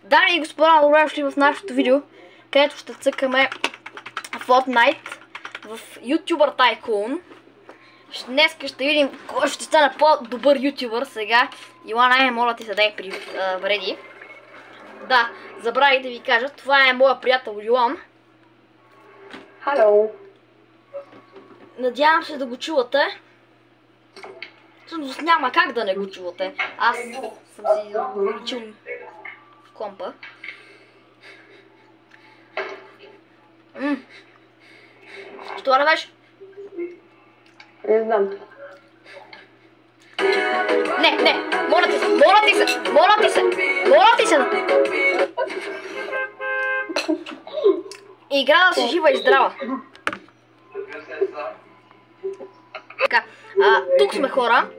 Дами и господа, добре дошли в нашото видео, където ще цъкаме Fortnite в YouTuber Tycoon. Днес ще видим кой ще стане по-добър ютубър сега. Илана, моля ти се, дай вреди. Да, забравих да ви кажа, това е моя приятел Йоан. Хало. Надявам се да го чувате. Всъщност няма как да не го чувате. Аз съм си увеличил в компа. Що ревеш? Не знам. Не, моля ти се, моля ти се, моля ти се, моля ти се. Игра да си жива и здрава. Така, тук сме хора.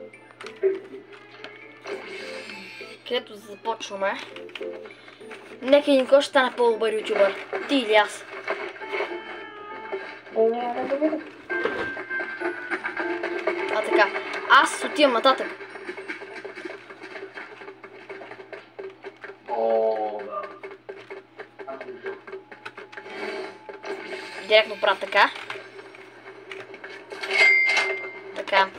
Където започваме. Нека един кой ще стане по-добър ютубър. Ти или аз? Така, аз отивам нататък. Директно правя така. Така.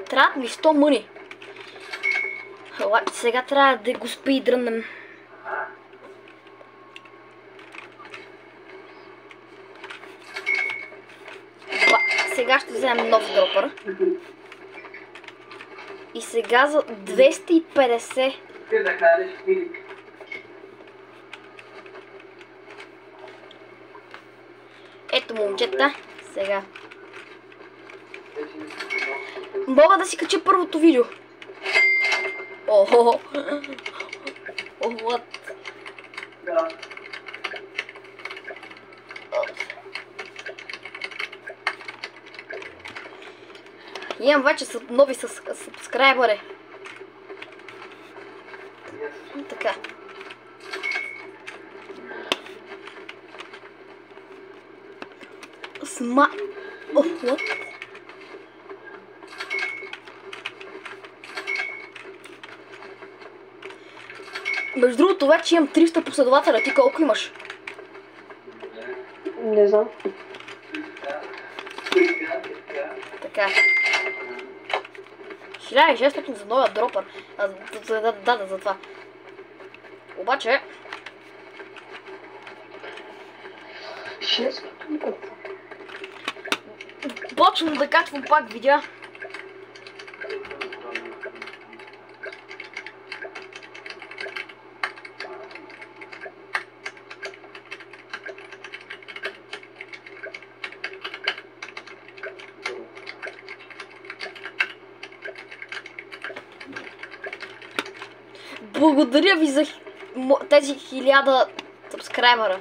Трябва ми 100 мъни. Сега трябва да го спидрънем. Сега ще вземем нов дропър. И сега за 250. Ето, момчета. Сега. Мога да си кача първото видео. Охо. What? Имам вече нови сабскрайбъри. Така. What? Между другото, вече имам 300 последователя. Ти колко имаш? Не знам. Така. 1600 за новия дропър. Да, за това. Обаче... 600. Почвам да качвам пак видеа. Благодаря ви за тези 1000 сабскрайбъра.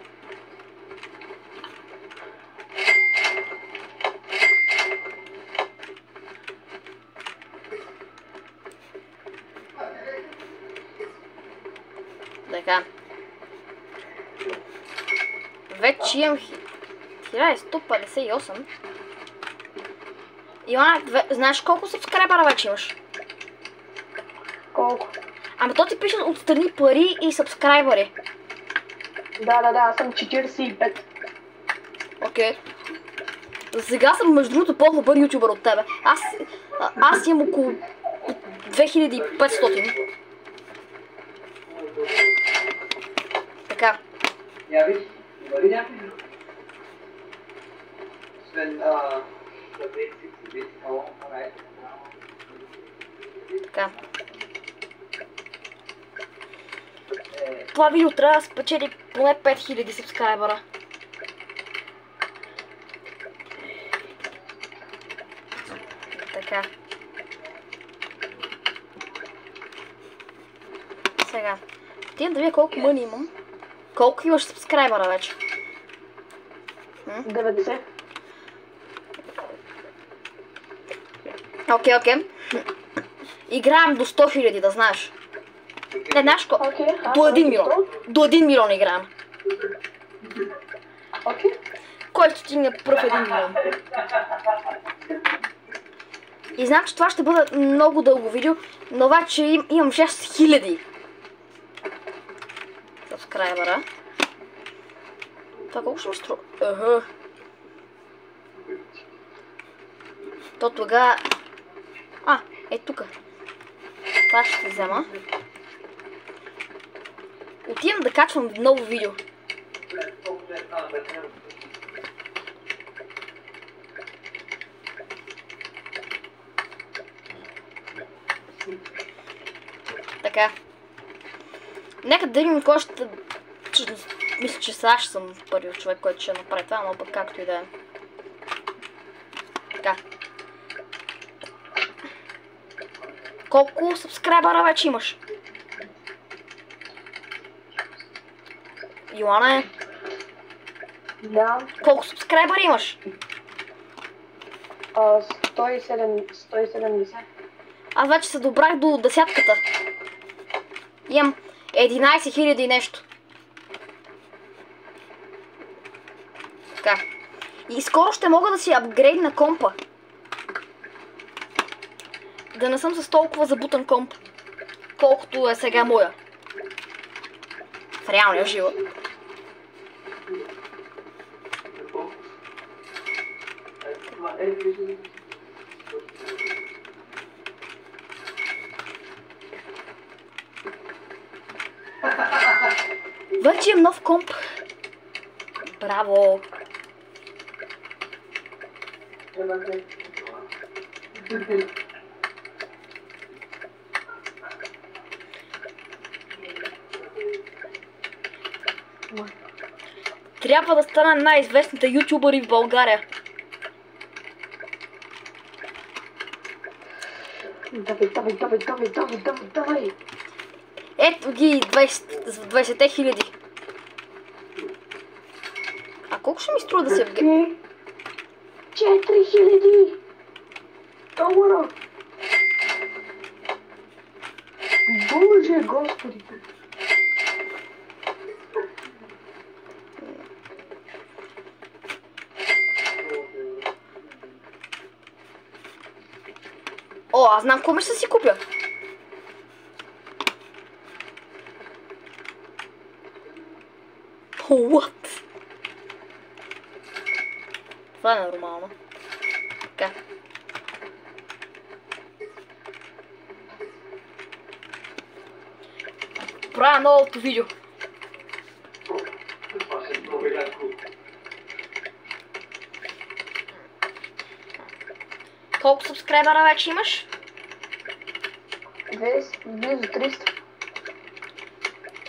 Така. Вече имам 1158. Илана, знаеш колко сабскрайбъра вече имаш? Колко? Ами то ти пише отстрани пари и сабскрайбъри. Да, аз съм 45. Окей. За сега съм между другото по-добър ютубър от тебе. Аз имам около 2500. Така. Така. Това видео трябва да спечели поне 5000 сабскрайбъра. Така. Сега. Отивам да видя колко мъни имам. Колко имаш сабскрайбъра вече? 90. Окей. Играем до 100 000, да знаеш. Не, знаеш ко? До 1 милион. До 1 милион играем. Кой ще стигне пръв 1 милион? И знам, че това ще бъде много дълго видео, но вече имам 6000. сабскрайбъра. Това колко ще ми струва? То тогава... Е тука. Това ще взема. Отивам да качвам ново видео. Така. Нека да видим кой ще... Мисля, че сега ще съм първият човек, който ще направи това, но пък както и да е. Така. Колко сабскрайбъра вече имаш? Йоана? Да. Колко сабскрайбъра имаш? 170. Аз вече се добрах до десятката. Имам 11 000 и нещо. Така. И скоро ще мога да си апгрейд на компа. Да не съм с толкова забутан комп, колкото е сега моя. В реалния живот. Вече имам нов комп. Браво! Трябва да стана най-известните ютубъри в България. Давай. Ето ги 20 000. А колко ще ми струва да се вгъ... 4000 долара. Боже, господи. О, аз знам кome ще си купя. What? Това е нормално. Така. Правя новото видео. Колко сабскрайбъра вече имаш? Близо 300.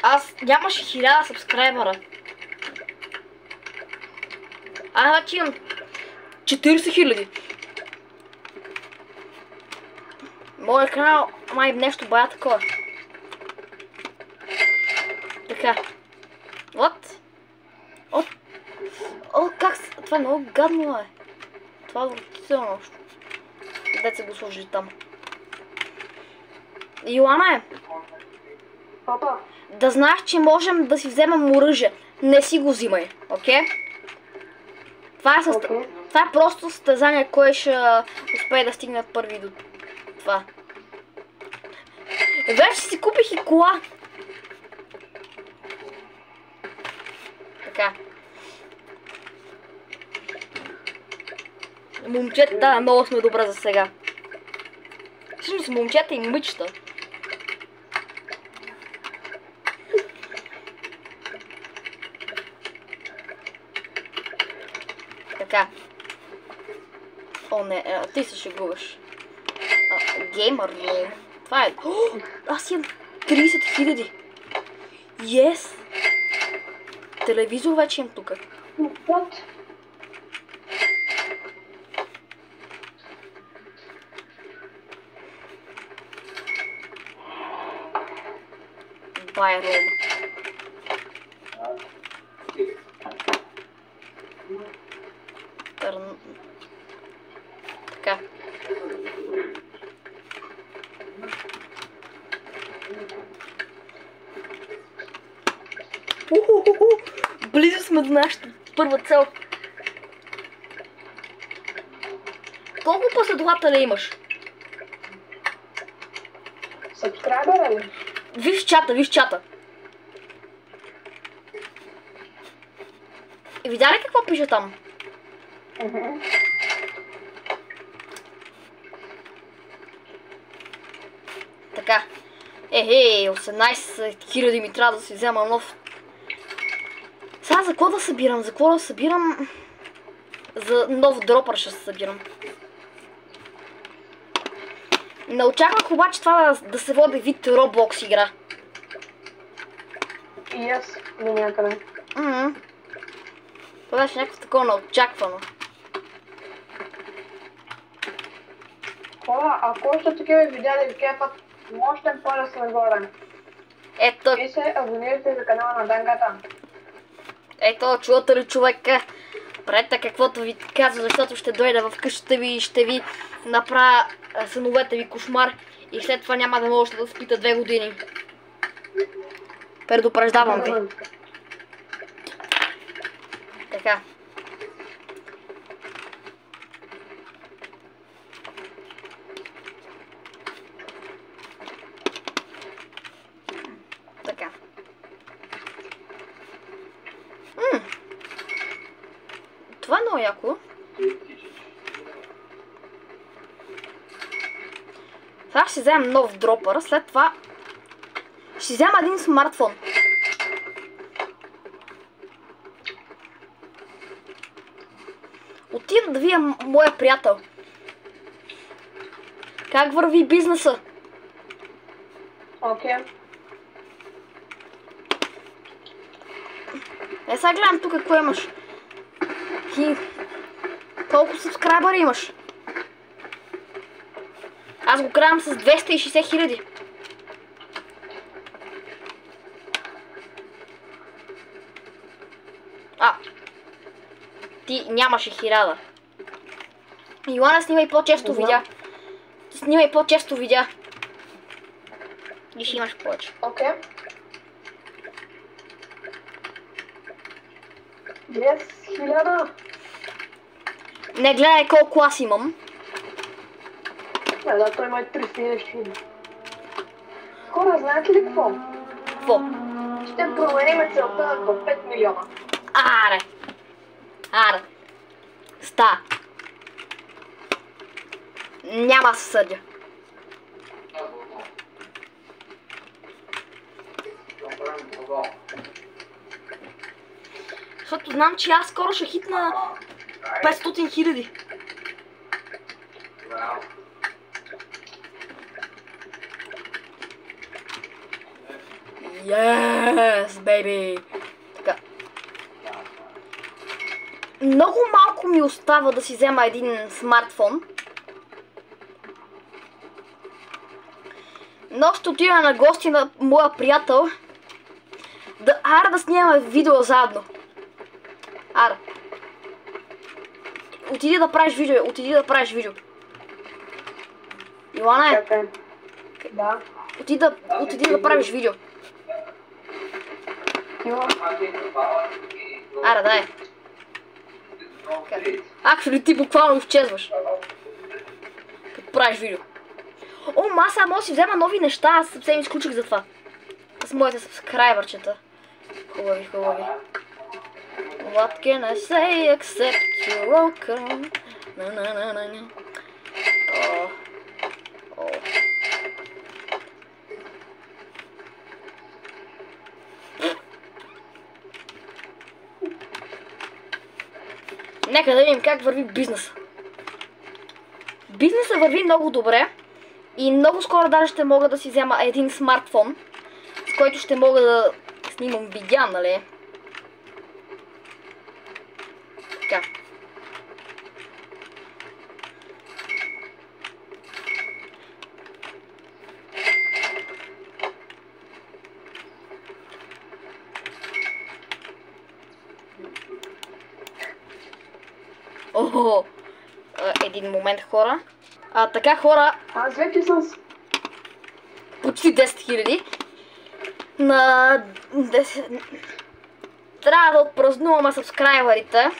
Аз нямаше 1000 сабскрайбъра. Аз вече имам 40 000. Моят канал май нещо бая такова. Така. Вот. О, как с... Това е много гадно, е. Това е отвратително. Деца го сложили там. Йоана е. Папа. Да знаеш, че можем да си вземем оръжие. Не си го взимай, окей? Това е просто състезание, кой ще успее да стигне първи до това. Вече си купих и кола. Така. Момчета, да, много сме добре за сега. Всъщност момчета и момичета. Така. О, не, ти се шегуваш. Геймър ли? Това е... Аз имам 30 000. Yes! Телевизор вече имам тук. What? Бай, Рома. Така. Близо сме до нашата първа цел. Колко последователя имаш? Сабскрайбъра ли? Виж чата, виж чата. Видя ли какво пише там? Така. 18 000 ми трябва да си взема нов. Сега за какво да събирам? За какво да събирам? За нов дропър ще се събирам. Не очаквах обаче това да се води вид Roblox игра. И аз до някъде. Това беше някакво такова неочаквано. Хора, ако още такива видеа кепат, можете да се нагоре. Ето, И се абонирайте за канала на Дангата. ето, чувате ли човека? Правете каквото ви казва, защото ще дойда в къщата ви и ще ви направя съновете ви кошмар и след това няма да можете да спите 2 години. Предупреждавам ви. Така. Така. Това е много яко. Сега ще вземем нов дропър, след това ще взема един смартфон. Отида да видя моя приятел. Как върви бизнеса? Окей. Сега гледам тук какво имаш. Колко сабскрайбъра имаш? Аз го кравам с 260 000. Ти нямаше 1000. Йоана, снимай по-често видеа. Снимай по-често видеа. И ще имаш повече. Окей. 10,000. Не гледай колко аз имам. Да, той има 300 000. Хора, знаете ли какво? Какво? Ще променим целта до 5 милиона. Аре. Ста. Няма се съдя. Защото знам, че аз скоро ще хитна 500 000. Yes, baby! Така. Много малко ми остава да си взема един смартфон. Но ще отида на гости на моя приятел. Да снимаме видео заедно. Отиди да правиш видео. Илана, Да. отиди да правиш видео. Дай. Actually, ти буквално изчезваш. Като правиш видео. Аз сега мога да си взема нови неща, аз съвсем изключих за това. С моите сабскрайбърчета. Хубави. What can I say except you're welcome? Na. Нека да видим как върви бизнеса. Бизнесът върви много добре и много скоро даже ще мога да си взема един смартфон, с който ще мога да снимам видеа, нали? Така. Един момент, хора. Така, хора. Аз вече съм почти 10 000. Трябва да отпразнуваме сабскрайбърите.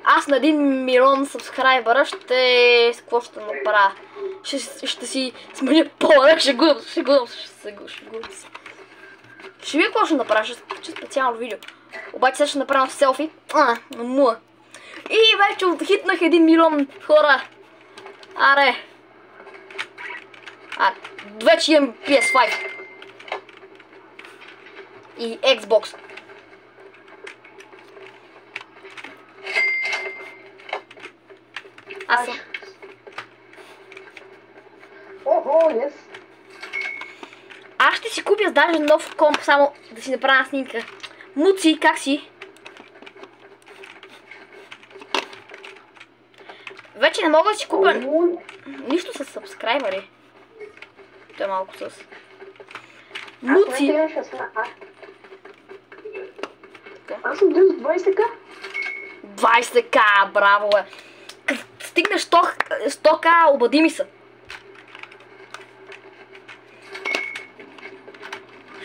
Аз на 1 милион сабскрайбъра какво ще направя? Ще си сменя пола, шегувам се. Ще ви какво ще направя, ще специално видео. Обаче сега ще направя селфи. Муа. И вече отхитнах 1 милион хора. Аре. Вече имам PS5. И Xbox. Аз съм. Охо, yes. Аз ще си купя даже нов комп, само да си направя снимка. Муци, как си? Вече не мога да си купя нищо с сабскрайбъри. Той е малко с... Муци! Аз съм близо 20к. 20к, браво бе! Като стигнеш 100к, обади ми се.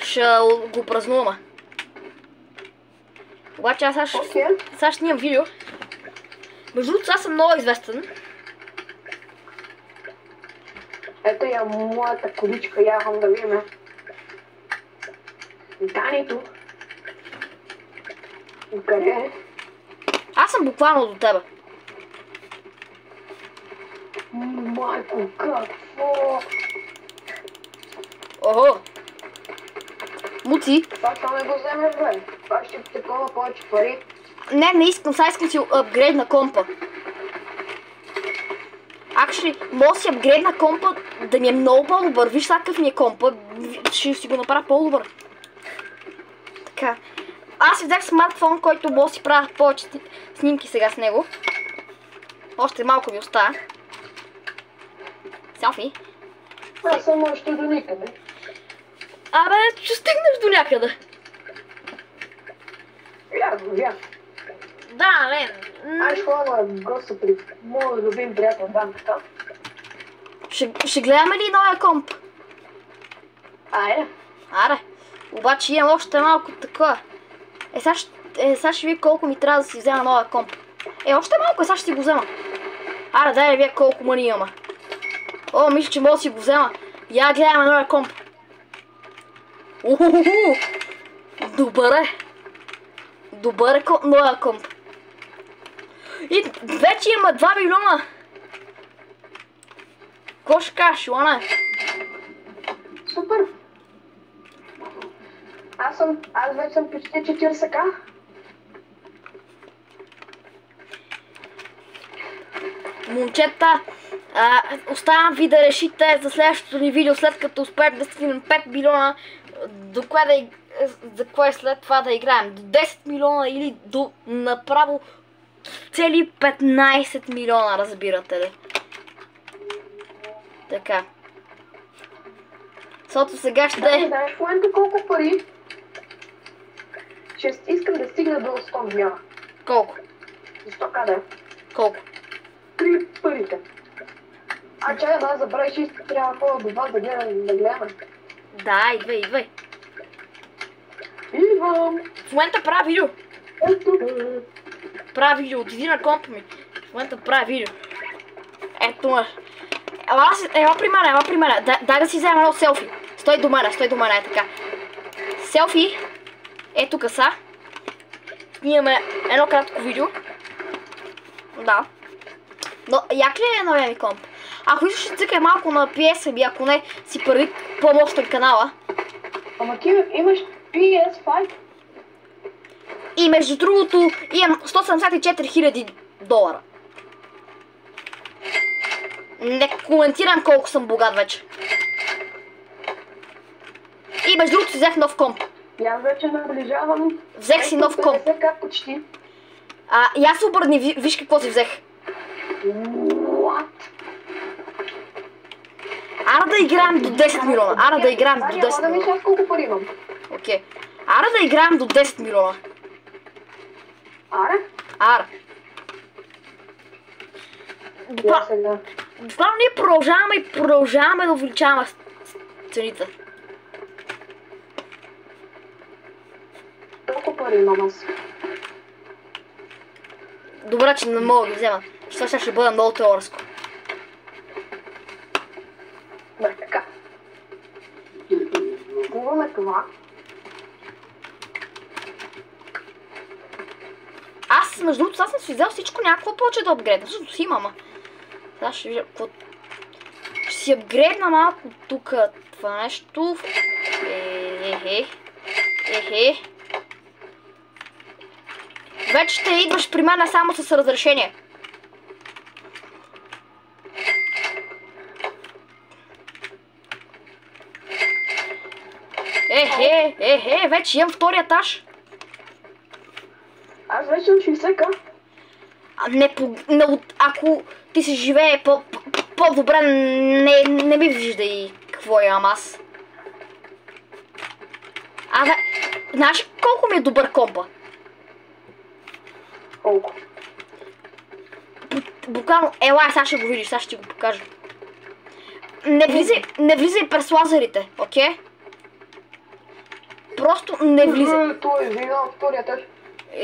Ще го празнуваме. Обаче аз сега ще снимам видео. Между другото, аз съм много известен. Ето я моята количка, явам да видим. Данито. Къде е? Аз съм буквално до тебе. Майко, какво? Охо! Муци! Това ще не го вземеш, бе. Това ще ти такова повече пари. Не искам, сега искам си апгрейд на компа. Мога да си апгрейд на компа да ми е много по-добър. Виж сега какъв ми е компа. Ще си го направя по-добър. Така. Аз си взех смартфон, който мога да си правя повече снимки сега с него. Още малко ми остава. Селфи. Аз съм още до никъде. Абе, ще стигнеш до някъде. Вярно. Да, мен. Аз хвала госта при моят любим приятел Данката. Ще гледаме ли новия комп? Аре. Обаче имам още малко такова. Сега ще ви колко ми трябва да си взема новия комп. Още малко, сега ще си го взема. Аре, дай вие колко мъни имаме. О, мисля, че мога да си го взема. Я гледаме новия комп. Добър е новия комп. И вече има 2 милиона. Какво ще кажеш, Лана? Супер. Аз вече съм почти 40к. Момчета, оставям ви да решите за следващото ни видео, след като успеем да стигнем 5 милиона, за кое след това да играем. До 10 милиона или до направо цели 15 милиона, разбирате ли. Така. Защото сега ще... Знаеш в момента колко пари? Искам да стигна до 100 милиона. Колко? 100к да е. Колко? 3 парите. Чай да забравиш, че трябва хора до вас да гледаме. Да, идвай. Идвам. В момента правя видео. Ето. Правя видео, отиди на компа ми. В момента правя видео. Ето ме. Ела при мен. Дай да си взема едно селфи. Стой до мен, е така. Селфи. Ето тук са. Снимаме едно кратко видео. Да. Но як ли е новия ми комп? Ако искаш ще цъкай малко на PS, ако не си първи по-мощен канала. Ама ти имаш PS5? И между другото имам 174 000 $. Не коментирам колко съм богат вече. И между другото взех нов комп. И аз вече наближавам. Взех си нов комп. Как почти. И аз се обърни, виж какво си взех. What? Ара да играем до 10 милиона. Ара да играем до 10 милиона. Да виж аз колко пари имам. Окей. Ара да играем до 10 милиона. Ара. Буквално ние продължаваме да увеличаваме цените. Толко пари имам аз. Добре, че не мога да ги взема. Това ще бъде много теорско. Така. Купуваме това. между другото, аз съм си взел всичко някакво повече да апгрейдна. Всъщност си имам, сега ще вижда какво... Ще си апгрейдна малко тук това нещо. Вече ще идваш при мен само с разрешение. Вече имам втория етаж. Аз вече съм 60к. Ако ти се живее по-добре, не ми виждай какво имам аз. Знаеш колко ми е добър компа? Колко? Буквално, елай, сега ще го видиш, сега ще ти го покажа. Не влизай през лазерите, окей? Просто не влизай. Той е вина от втория етаж.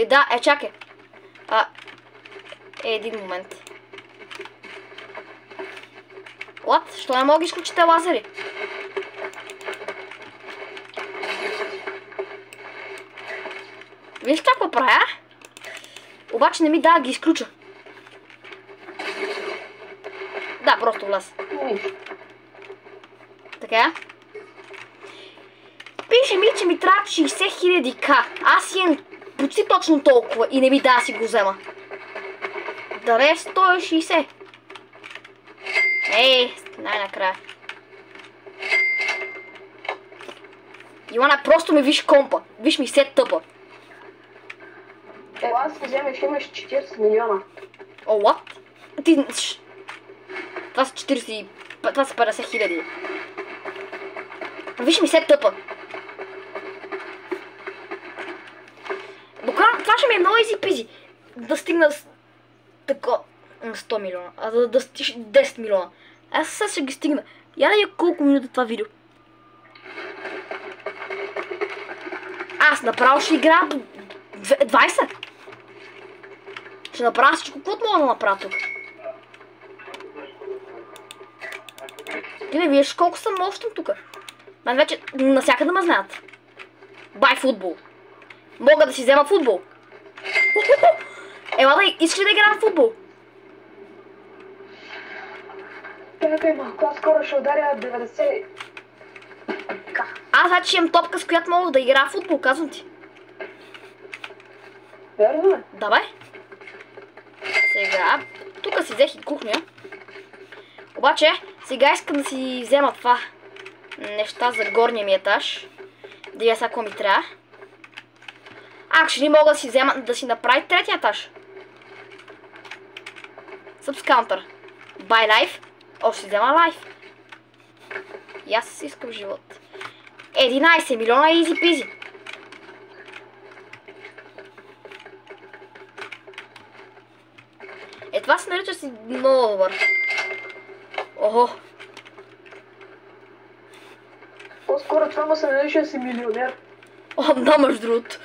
Да, чакай. Един момент. What? Що не мога да изключите лазери? Виж какво правя? Обаче не ми да ги изключа. Да, просто влез. Така. Пише ми, че ми трябва 60 000 к. Аз имам почти точно толкова и не ми да си го взема. Дали е 160? Най-накрая. Йоана, просто ми виж компа. Виж ми сеттъпа. Аз си вземеш, имаш 40 милиона. О, what? Това са 40... Това са 50 000. Виж ми сеттъпа. Буквално, това ще ми е много easy peasy. Да стигна тако 100 милиона, да стигна 10 милиона. Аз сега ще ги стигна. Я да я колко минути това видео. Аз направо ще играя до 20. Ще направя всичко, каквото мога да направя тук. Ти не виждаш колко съм мощен тук. Мен вече насякъде ме знаят. Бай футбол. Мога да си взема футбол. Ела, искаш ли да играем в футбол? Чакай малко, аз скоро ще ударя 90. Аз вече имам топка, с която мога да играя в футбол, казвам ти. Верно е? Давай. Сега, тук си взех и кухня. Обаче, сега искам да си взема това неща за горния ми етаж. Да я сега какво ми трябва. Ще не мога да си взема, да си направи третия етаж. Subscounter. Buy life. Ще взема life. И аз си искам живот. 11 милиона easy peasy. Това се нарича си много добър. Охо. По-скоро това му се нарича си милионер. Да, между другото.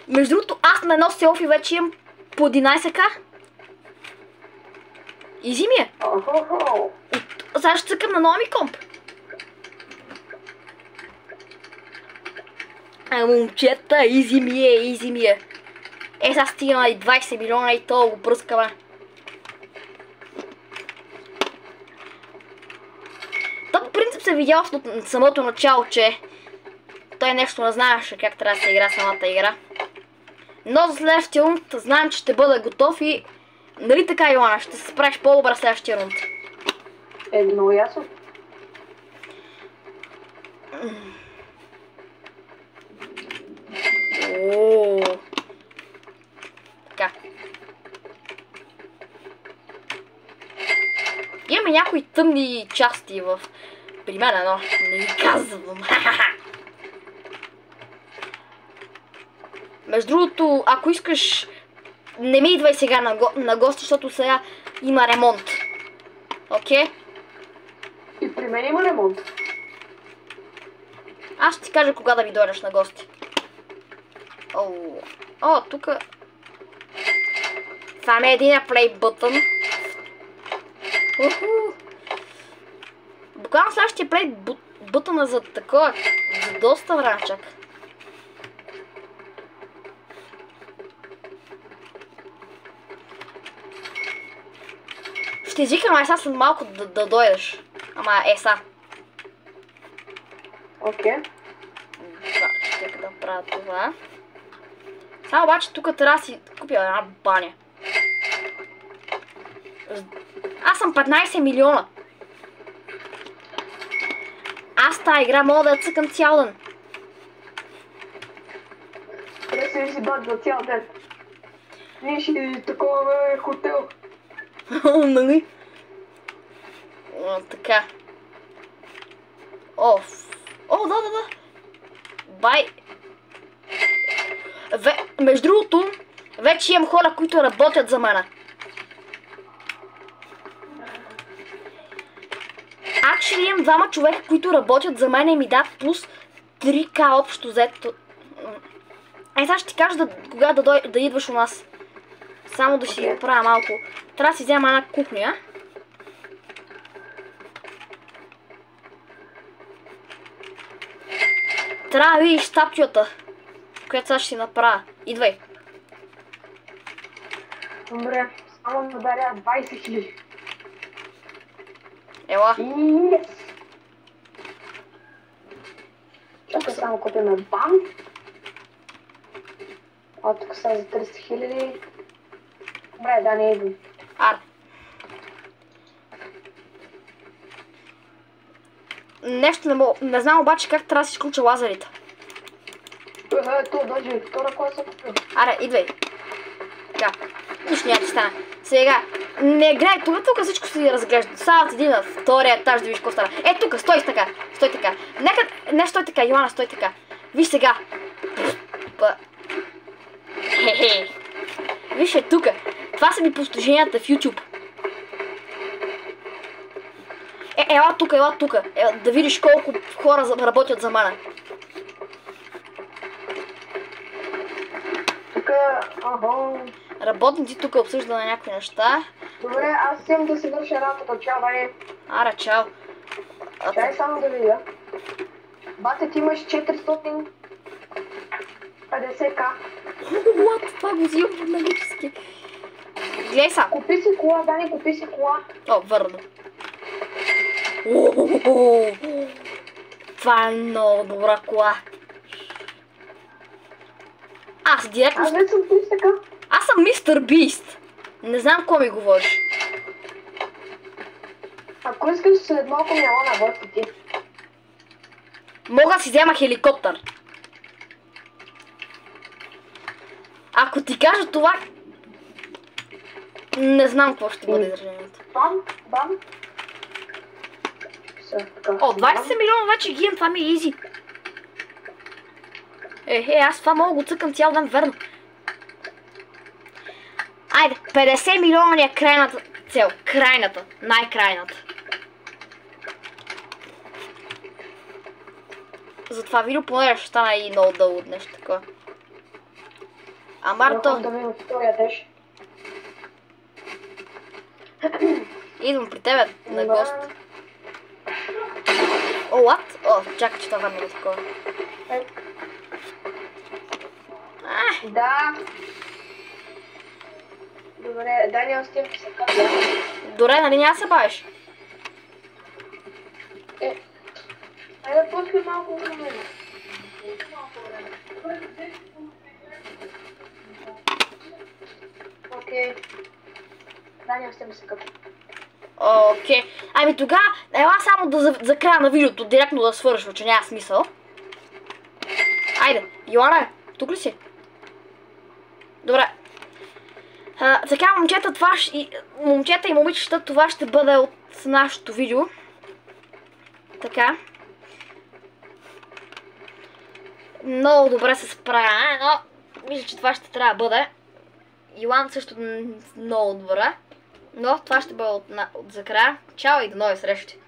Между другото, аз на едно селфи вече имам по 11к. Изи ми е. Сега ще цъкам на нова ми комп. Момчета, изи ми е. Сега стигаме и 20 милиона и то го пръскаме. То по принцип се видя от самото начало, че той нещо не знаеше как трябва да се игра самата игра. Но за следващия рунд знаем, че ще бъда готов и... Нали така, Йоана, ще се справиш по-добре следващия рунд. Много ясно. Така. Имаме някои тъмни части при мен, но не ви казвам. Между другото, ако искаш, не ми идвай сега на гости, защото сега има ремонт. Окей? И при мен има ремонт. Аз ще ти кажа кога да ми дойдеш на гости. Тук... Това ми е един play button. Буквално следващия play button за такова. За доста време чак. Ще извикам сега след малко да дойдеш. Ама са. Окей. Ще да правя това. Само обаче тук трябва да си купя една баня. Аз съм 15 милиона. Аз тази игра мога да я цъкам цял ден. Къде си си бат за цял ден? Ние ще такова хотел. Нали? Така. О, да. Бай. Между другото, вече имам хора, които работят за мен. Actually имам двама човека, които работят за мен и ми дадат плюс 3К общо взето. Сега ще ти кажа кога да идваш у нас. Само да си направя малко. Трябва да си взема една кухня. Трябва да видиш статуята, която сега ще си направя. Идвай. Добре, само да даря 20 000. Ела. Yes! Чакай само купим бам. А тук са за 300 000. Добре, да не идвам. Аре. Нещо не мога. Не знам обаче как трябва да си изключа лазерите. То даже втора класа купил. Аре, идвай. Така. Нищо няма ти стана. Сега. Не гледай, тук всичко си разглежда. Само ти на втория етаж да видиш какво става. Тук, стой така. Стой така. Не стой така, Йоана, стой така. Виж сега. Хе-хе. Виж тук. Това са ми постиженията в YouTube. Ела тук. Да видиш колко хора работят за мене. Тук, Работници тук обсъждаме някакви неща. Добре, аз имам да си върша работата. Чао, Ваня. Аре, чао. Чай само да видя. Бате, ти имаш 450к. What? Това го взимам журналически. Гледай са. Купи си кола, Дани, купи си кола. О, върна. Това е много добра кола. Аз директно... Аз вече съм 300к. Аз съм Мистер Бист. Не знам какво ми говориш. Ако искаш след малко няма на гости ти. Мога да си взема хеликоптер. Ако ти кажа това... Не знам какво ще бъде изражението. Бам. О, 20 милиона вече ги имам, това ми е изи. Аз това мога го цъкам цял ден, верно. Айде, 50 милиона е крайната цел. Крайната, най-крайната. За това видео поне ще стана и много дълго нещо такова. Марто... Идвам при тебе на гост. О, what? Чакай, че това върна такова. Да. Добре, дай не остим се казва. Добре, нали няма се бавиш? Айде пускай малко време. Окей. Дай не остим се казва. Окей. Ами тогава, ела само за края на видеото, директно да свършва, че няма смисъл. Айде, Йоана, тук ли си? Добре. Така, момчета и момичета, това ще бъде от нашото видео. Така. Много добре се справя, но мисля, че това ще трябва да бъде. Йоан също много добре. Но това ще бъде за края. Чао и до нови срещи!